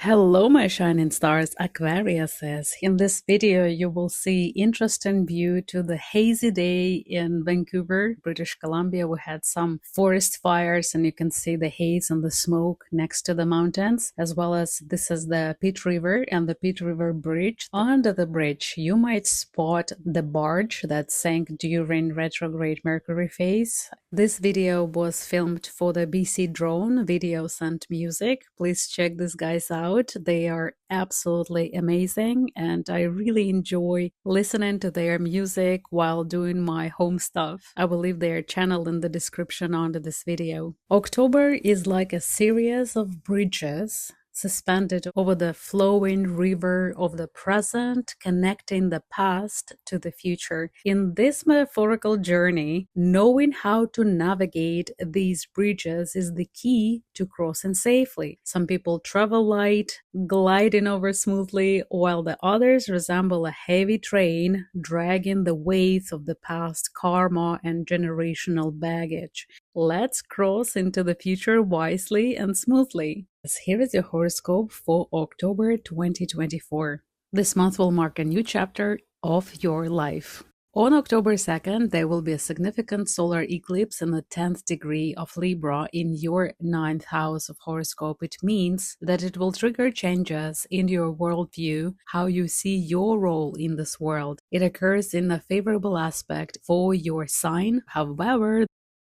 Hello, my shining stars, Aquariuses. In this video, you will see interesting view to the hazy day in Vancouver, British Columbia. We had some forest fires and you can see the haze and the smoke next to the mountains, as well as this is the Pitt River and the Pitt River Bridge. Under the bridge, you might spot the barge that sank during retrograde Mercury phase. This video was filmed for the BC Drone Videos and Music. Please check these guys out. They are absolutely amazing and I really enjoy listening to their music while doing my home stuff. I will leave their channel in the description under this video. October is like a series of bridges suspended over the flowing river of the present, connecting the past to the future. In this metaphorical journey, knowing how to navigate these bridges is the key to crossing safely. Some people travel light, gliding over smoothly, while the others resemble a heavy train, dragging the weight of the past karma and generational baggage. Let's cross into the future wisely and smoothly. Here is your horoscope for October 2024. This month will mark a new chapter of your life. On October 2nd, there will be a significant solar eclipse in the 10th degree of Libra in your 9th house of horoscope. It means that it will trigger changes in your worldview, how you see your role in this world. It occurs in a favorable aspect for your sign. However,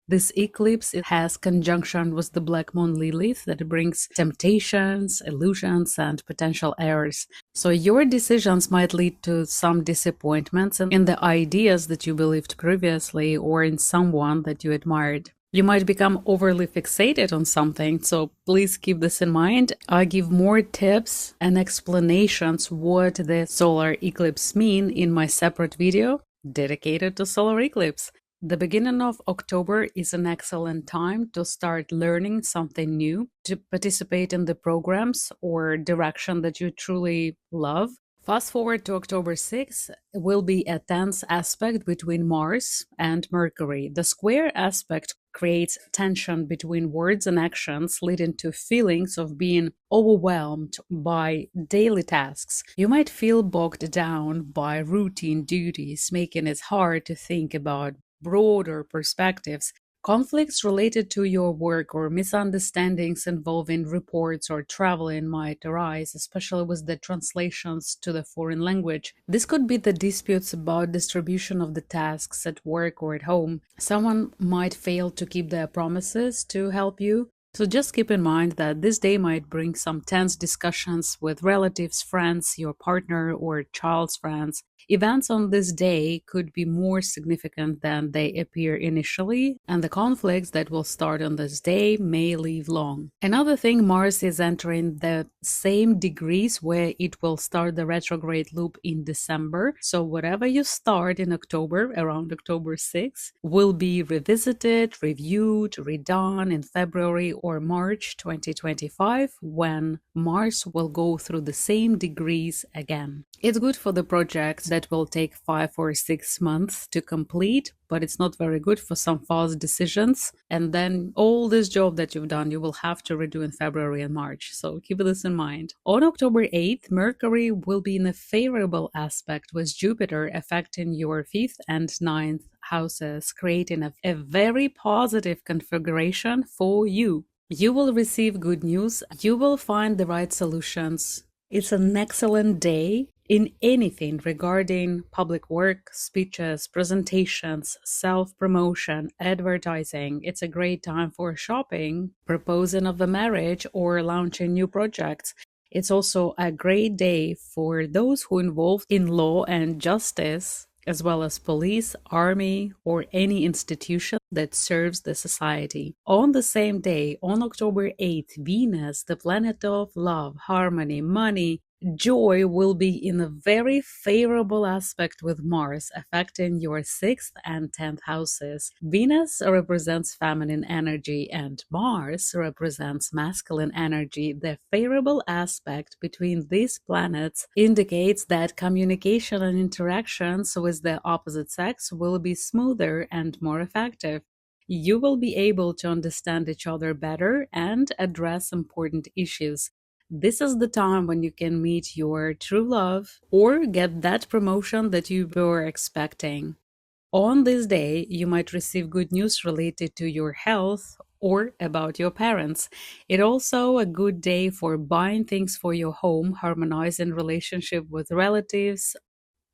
this eclipse has conjunction with the Black Moon Lilith that brings temptations, illusions, and potential errors. So your decisions might lead to some disappointments in the ideas that you believed previously or in someone that you admired. You might become overly fixated on something, so please keep this in mind. I give more tips and explanations what the solar eclipse mean in my separate video dedicated to solar eclipse. The beginning of October is an excellent time to start learning something new, to participate in the programs or direction that you truly love. Fast forward to October 6th, will be a tense aspect between Mars and Mercury. The square aspect creates tension between words and actions, leading to feelings of being overwhelmed by daily tasks. You might feel bogged down by routine duties, making it hard to think about broader perspectives. Conflicts related to your work or misunderstandings involving reports or traveling might arise, especially with the translations to the foreign language. This could be the disputes about distribution of the tasks at work or at home. Someone might fail to keep their promises to help you. So just keep in mind that this day might bring some tense discussions with relatives, friends, your partner, or child's friends. Events on this day could be more significant than they appear initially, and the conflicts that will start on this day may live long. Another thing, Mars is entering the same degrees where it will start the retrograde loop in December. So whatever you start in October, around October 6th, will be revisited, reviewed, redone in February or March 2025 when Mars will go through the same degrees again. It's good for the projects that will take 5 or 6 months to complete, but it's not very good for some fast decisions. And then all this job that you've done, you will have to redo in February and March. So keep this in mind. On October 8th, Mercury will be in a favorable aspect with Jupiter affecting your 5th and 9th houses, creating a very positive configuration for you. You will receive good news. You will find the right solutions. It's an excellent day in anything regarding public work, speeches, presentations, self-promotion, advertising. It's a great time for shopping, proposing of a marriage, or launching new projects. It's also a great day for those who are involved in law and justice, as well as police, army, or any institution that serves the society. On the same day, on October 8th, Venus, the planet of love, harmony, money, joy, will be in a very favorable aspect with Mars, affecting your 6th and 10th houses. Venus represents feminine energy and Mars represents masculine energy. The favorable aspect between these planets indicates that communication and interactions with the opposite sex will be smoother and more effective. You will be able to understand each other better and address important issues. This is the time when you can meet your true love or get that promotion that you were expecting. On this day, you might receive good news related to your health or about your parents. It's also a good day for buying things for your home, harmonizing relationship with relatives,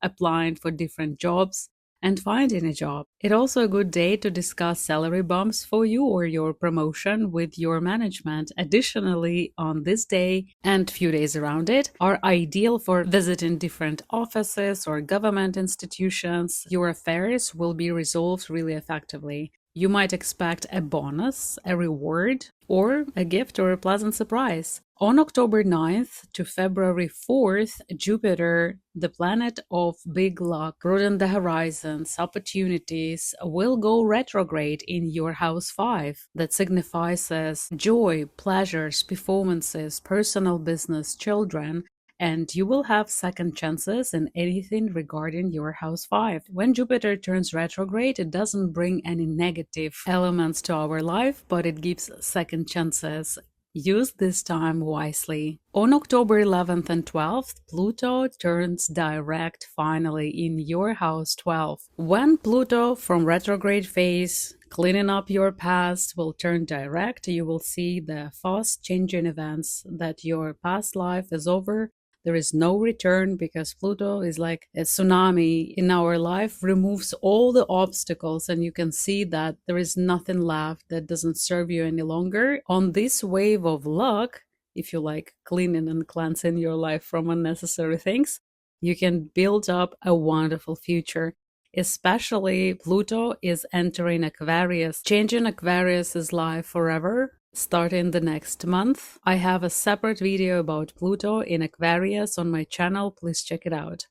applying for different jobs, and finding a job. It's also a good day to discuss salary bumps for you or your promotion with your management. Additionally, on this day and few days around it are ideal for visiting different offices or government institutions. Your affairs will be resolved really effectively. You might expect a bonus, a reward, or a gift or a pleasant surprise. On October 9th to February 4th, Jupiter, the planet of big luck, broaden the horizons, opportunities, will go retrograde in your house 5. That signifies as joy, pleasures, performances, personal business, children, and you will have second chances in anything regarding your house 5. When Jupiter turns retrograde, it doesn't bring any negative elements to our life, but it gives second chances. Use this time wisely. On October 11th and 12th, Pluto turns direct finally in your house 12. When Pluto from retrograde phase, cleaning up your past, will turn direct, you will see the fast changing events that your past life is over. There is no return because Pluto is like a tsunami in our life, removes all the obstacles, and you can see that there is nothing left that doesn't serve you any longer. On this wave of luck, if you like cleaning and cleansing your life from unnecessary things, you can build up a wonderful future. Especially Pluto is entering Aquarius, changing Aquarius's life forever. Starting the next month. I have a separate video about Pluto in Aquarius on my channel, please check it out.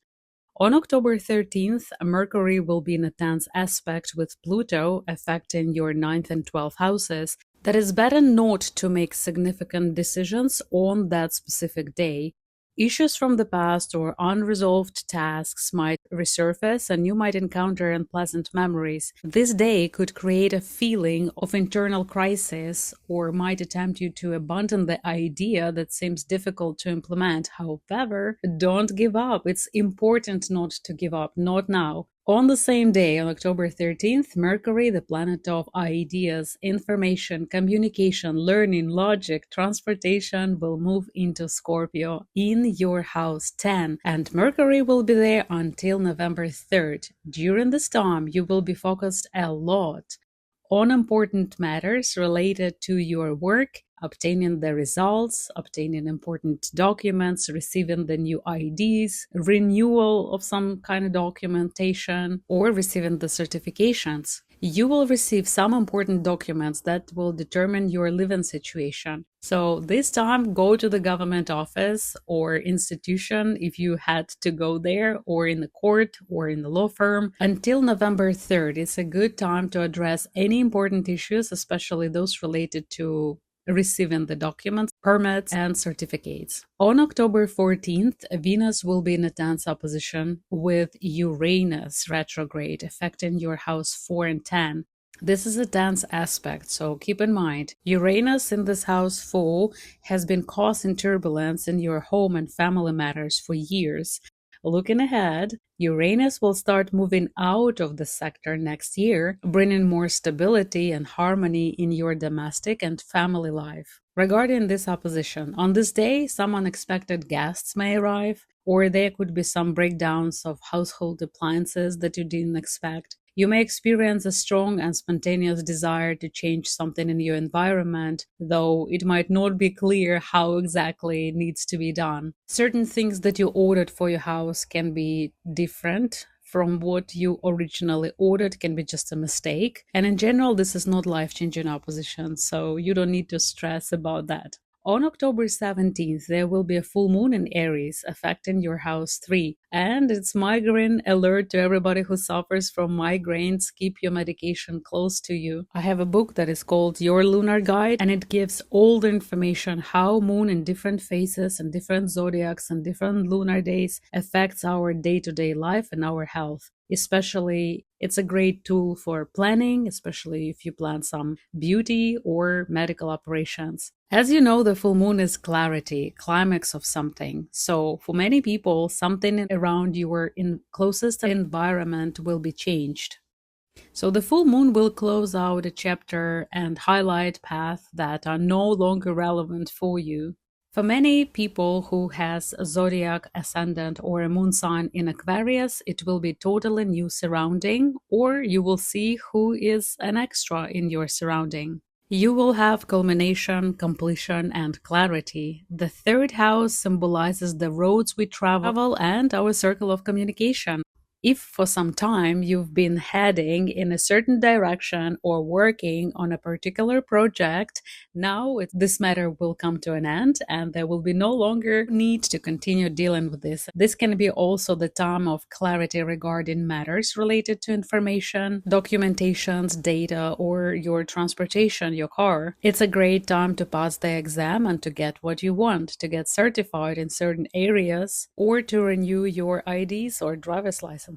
On October 13th, Mercury will be in a tense aspect with Pluto, affecting your 9th and 12th houses. That is better not to make significant decisions on that specific day. Issues from the past or unresolved tasks might resurface and you might encounter unpleasant memories. This day could create a feeling of internal crisis or might attempt you to abandon the idea that seems difficult to implement. However, don't give up. It's important not to give up, not now. On the same day, on October 13th, Mercury, the planet of ideas, information, communication, learning, logic, transportation, will move into Scorpio in your house 10, and Mercury will be there until November 3rd. During this time, you will be focused a lot on important matters related to your work, obtaining the results, obtaining important documents, receiving the new IDs, renewal of some kind of documentation, or receiving the certifications. You will receive some important documents that will determine your living situation. So this time, go to the government office or institution if you had to go there, or in the court or in the law firm. Until November 3rd, it's a good time to address any important issues, especially those related to receiving the documents, permits, and certificates. On October 14th, Venus will be in a tense opposition with Uranus retrograde, affecting your house 4 and 10. This is a tense aspect, so keep in mind, Uranus in this house 4 has been causing turbulence in your home and family matters for years. Looking ahead, Uranus will start moving out of the sector next year, bringing more stability and harmony in your domestic and family life. Regarding this opposition, on this day, some unexpected guests may arrive, or there could be some breakdowns of household appliances that you didn't expect. You may experience a strong and spontaneous desire to change something in your environment, though it might not be clear how exactly it needs to be done. Certain things that you ordered for your house can be different from what you originally ordered, can be just a mistake. And in general, this is not life-changing opposition, so you don't need to stress about that. On October 17th, there will be a full moon in Aries affecting your house 3. And it's migraine alert to everybody who suffers from migraines. Keep your medication close to you. I have a book that is called Your Lunar Guide, and it gives all the information how moon in different phases and different zodiacs and different lunar days affects our day-to-day life and our health. especially it's a great tool for planning, especially if you plan some beauty or medical operations. As you know, the full moon is clarity, climax of something. So for many people, something around your closest environment will be changed. So the full moon will close out a chapter and highlight paths that are no longer relevant for you. For many people who has a zodiac ascendant or a moon sign in Aquarius, it will be totally new surrounding, or you will see who is an extra in your surrounding. You will have culmination, completion, and clarity. The third house symbolizes the roads we travel and our circle of communication. If for some time you've been heading in a certain direction or working on a particular project, now this matter will come to an end and there will be no longer need to continue dealing with this. This can be also the time of clarity regarding matters related to information, documentations, data, or your transportation, your car. It's a great time to pass the exam and to get what you want, to get certified in certain areas, or to renew your IDs or driver's license.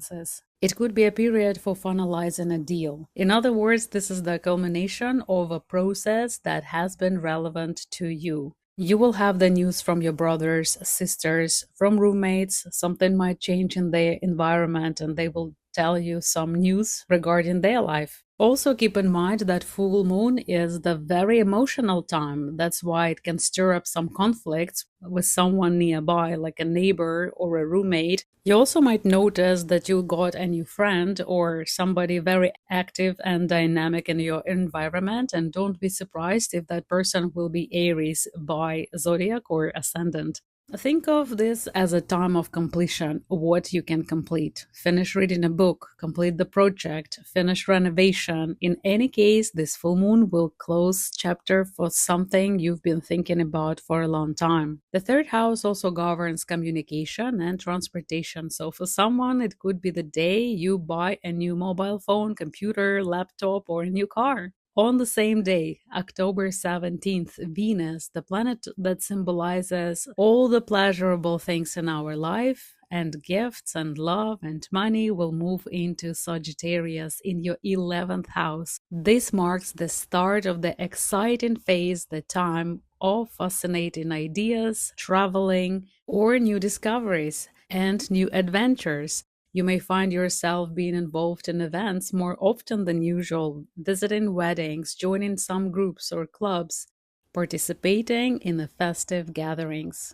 It could be a period for finalizing a deal. In other words, this is the culmination of a process that has been relevant to you. You will have the news from your brothers, sisters, from roommates. Something might change in their environment and they will tell you some news regarding their life. Also keep in mind that full moon is the very emotional time. That's why it can stir up some conflicts with someone nearby, like a neighbor or a roommate. You also might notice that you got a new friend or somebody very active and dynamic in your environment, and don't be surprised if that person will be Aries by zodiac or ascendant. Think of this as a time of completion, what you can complete. Finish reading a book, complete the project, finish renovation. In any case, this full moon will close chapter for something you've been thinking about for a long time. The third house also governs communication and transportation. So for someone, it could be the day you buy a new mobile phone, computer, laptop, or a new car. On the same day, October 17th, Venus, the planet that symbolizes all the pleasurable things in our life, and gifts and love and money, will move into Sagittarius in your 11th house. This marks the start of the exciting phase, the time of fascinating ideas, traveling, or new discoveries and new adventures. You may find yourself being involved in events more often than usual, visiting weddings, joining some groups or clubs, participating in the festive gatherings.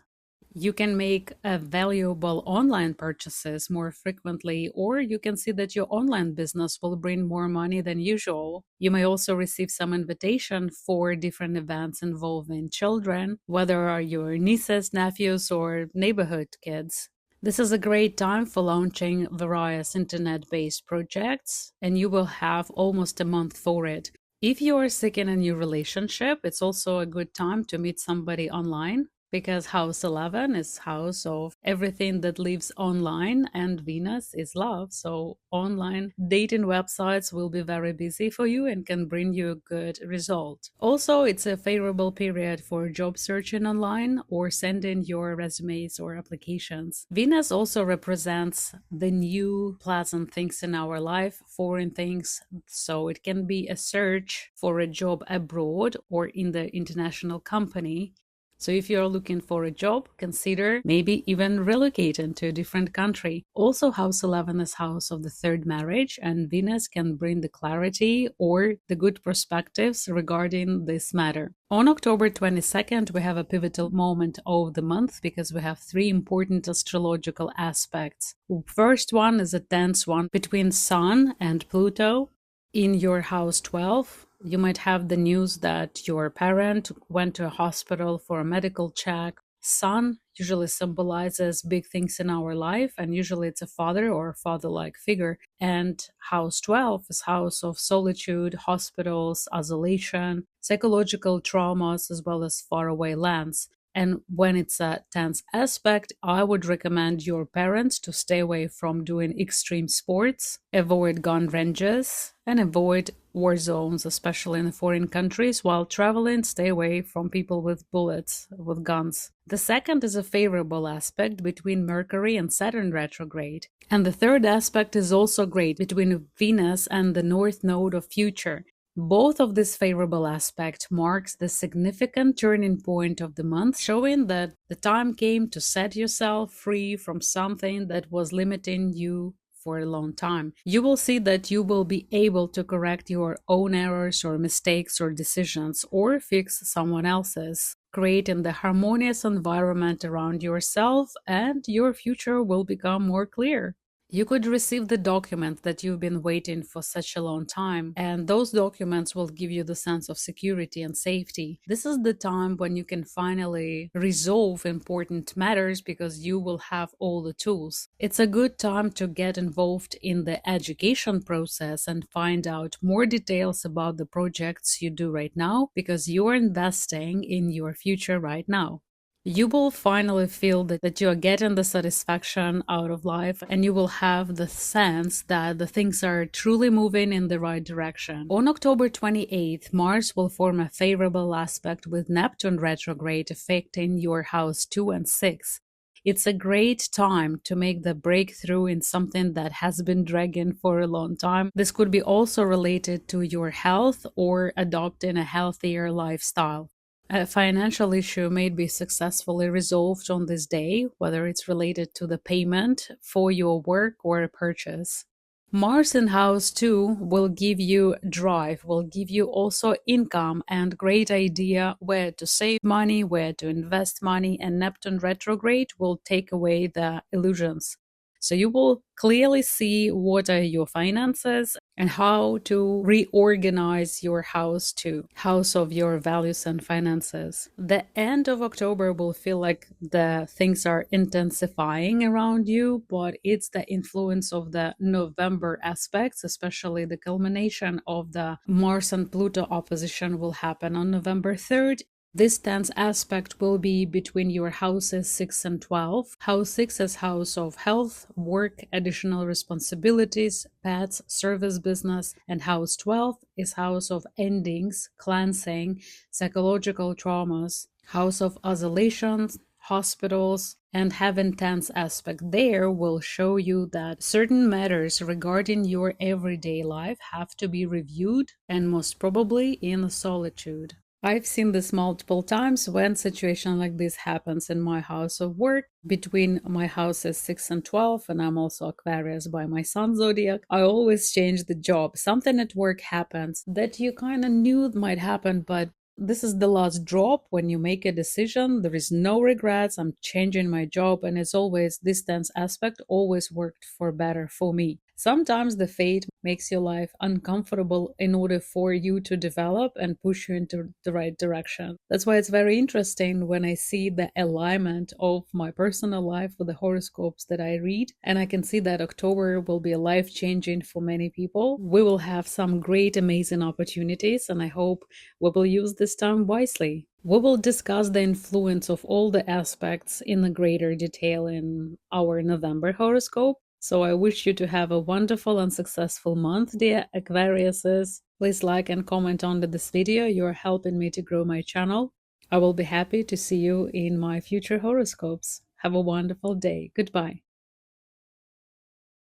You can make valuable online purchases more frequently, or you can see that your online business will bring more money than usual. You may also receive some invitation for different events involving children, whether are your nieces, nephews, or neighborhood kids. This is a great time for launching various internet-based projects, and you will have almost a month for it. If you are seeking a new relationship, it's also a good time to meet somebody online, because house 11 is house of everything that lives online and Venus is love. So online dating websites will be very busy for you and can bring you a good result. Also, it's a favorable period for job searching online or sending your resumes or applications. Venus also represents the new pleasant things in our life, foreign things. So it can be a search for a job abroad or in the international company. So if you're looking for a job, consider maybe even relocating to a different country. Also, house 11 is house of the third marriage, and Venus can bring the clarity or the good perspectives regarding this matter. On October 22nd, we have a pivotal moment of the month because we have three important astrological aspects. First one is a tense one between Sun and Pluto. In your house 12, you might have the news that your parent went to a hospital for a medical check. Sun usually symbolizes big things in our life, and usually it's a father or a father-like figure. And house 12 is house of solitude, hospitals, isolation, psychological traumas, as well as faraway lands. And when it's a tense aspect, I would recommend your parents to stay away from doing extreme sports, avoid gun ranges, and avoid war zones, especially in foreign countries. While traveling, stay away from people with bullets, with guns. The second is a favorable aspect between Mercury and Saturn retrograde. And the third aspect is also great between Venus and the North Node of Future. Both of this favorable aspect marks the significant turning point of the month, showing that the time came to set yourself free from something that was limiting you for a long time. You will see that you will be able to correct your own errors or mistakes or decisions, or fix someone else's, creating the harmonious environment around yourself, and your future will become more clear. You could receive the documents that you've been waiting for such a long time, and those documents will give you the sense of security and safety. This is the time when you can finally resolve important matters because you will have all the tools. It's a good time to get involved in the education process and find out more details about the projects you do right now, because you are investing in your future right now. You will finally feel that you are getting the satisfaction out of life, and you will have the sense that the things are truly moving in the right direction. On October 28th, Mars will form a favorable aspect with Neptune retrograde affecting your house 2 and 6. It's a great time to make the breakthrough in something that has been dragging for a long time. This could be also related to your health or adopting a healthier lifestyle. A financial issue may be successfully resolved on this day, whether it's related to the payment for your work or a purchase. Mars in house 2 will give you drive, will give you also income and great idea where to save money, where to invest money, and Neptune retrograde will take away the illusions. So you will clearly see what are your finances and how to reorganize your house to house of your values and finances. The end of October will feel like the things are intensifying around you, but it's the influence of the November aspects, especially the culmination of the Mars and Pluto opposition will happen on November 3rd. This tense aspect will be between your houses 6 and 12. House 6 is house of health, work, additional responsibilities, pets, service business, and house 12 is house of endings, cleansing, psychological traumas, house of isolation, hospitals, and having tense aspect there will show you that certain matters regarding your everyday life have to be reviewed, and most probably in solitude. I've seen this multiple times when situation like this happens in my house of work. Between my houses 6 and 12, and I'm also Aquarius by my sun zodiac, I always change the job. Something at work happens that you kind of knew might happen, but this is the last drop when you make a decision. There is no regrets. I'm changing my job, and it's always this tense aspect always worked for better for me. Sometimes the fate makes your life uncomfortable in order for you to develop and push you into the right direction. That's why it's very interesting when I see the alignment of my personal life with the horoscopes that I read, and I can see that October will be life-changing for many people. We will have some great, amazing opportunities, and I hope we will use this time wisely. We will discuss the influence of all the aspects in a greater detail in our November horoscope. So I wish you to have a wonderful and successful month, dear Aquariuses. Please like and comment under this video. You're helping me to grow my channel. I will be happy to see you in my future horoscopes. Have a wonderful day. Goodbye.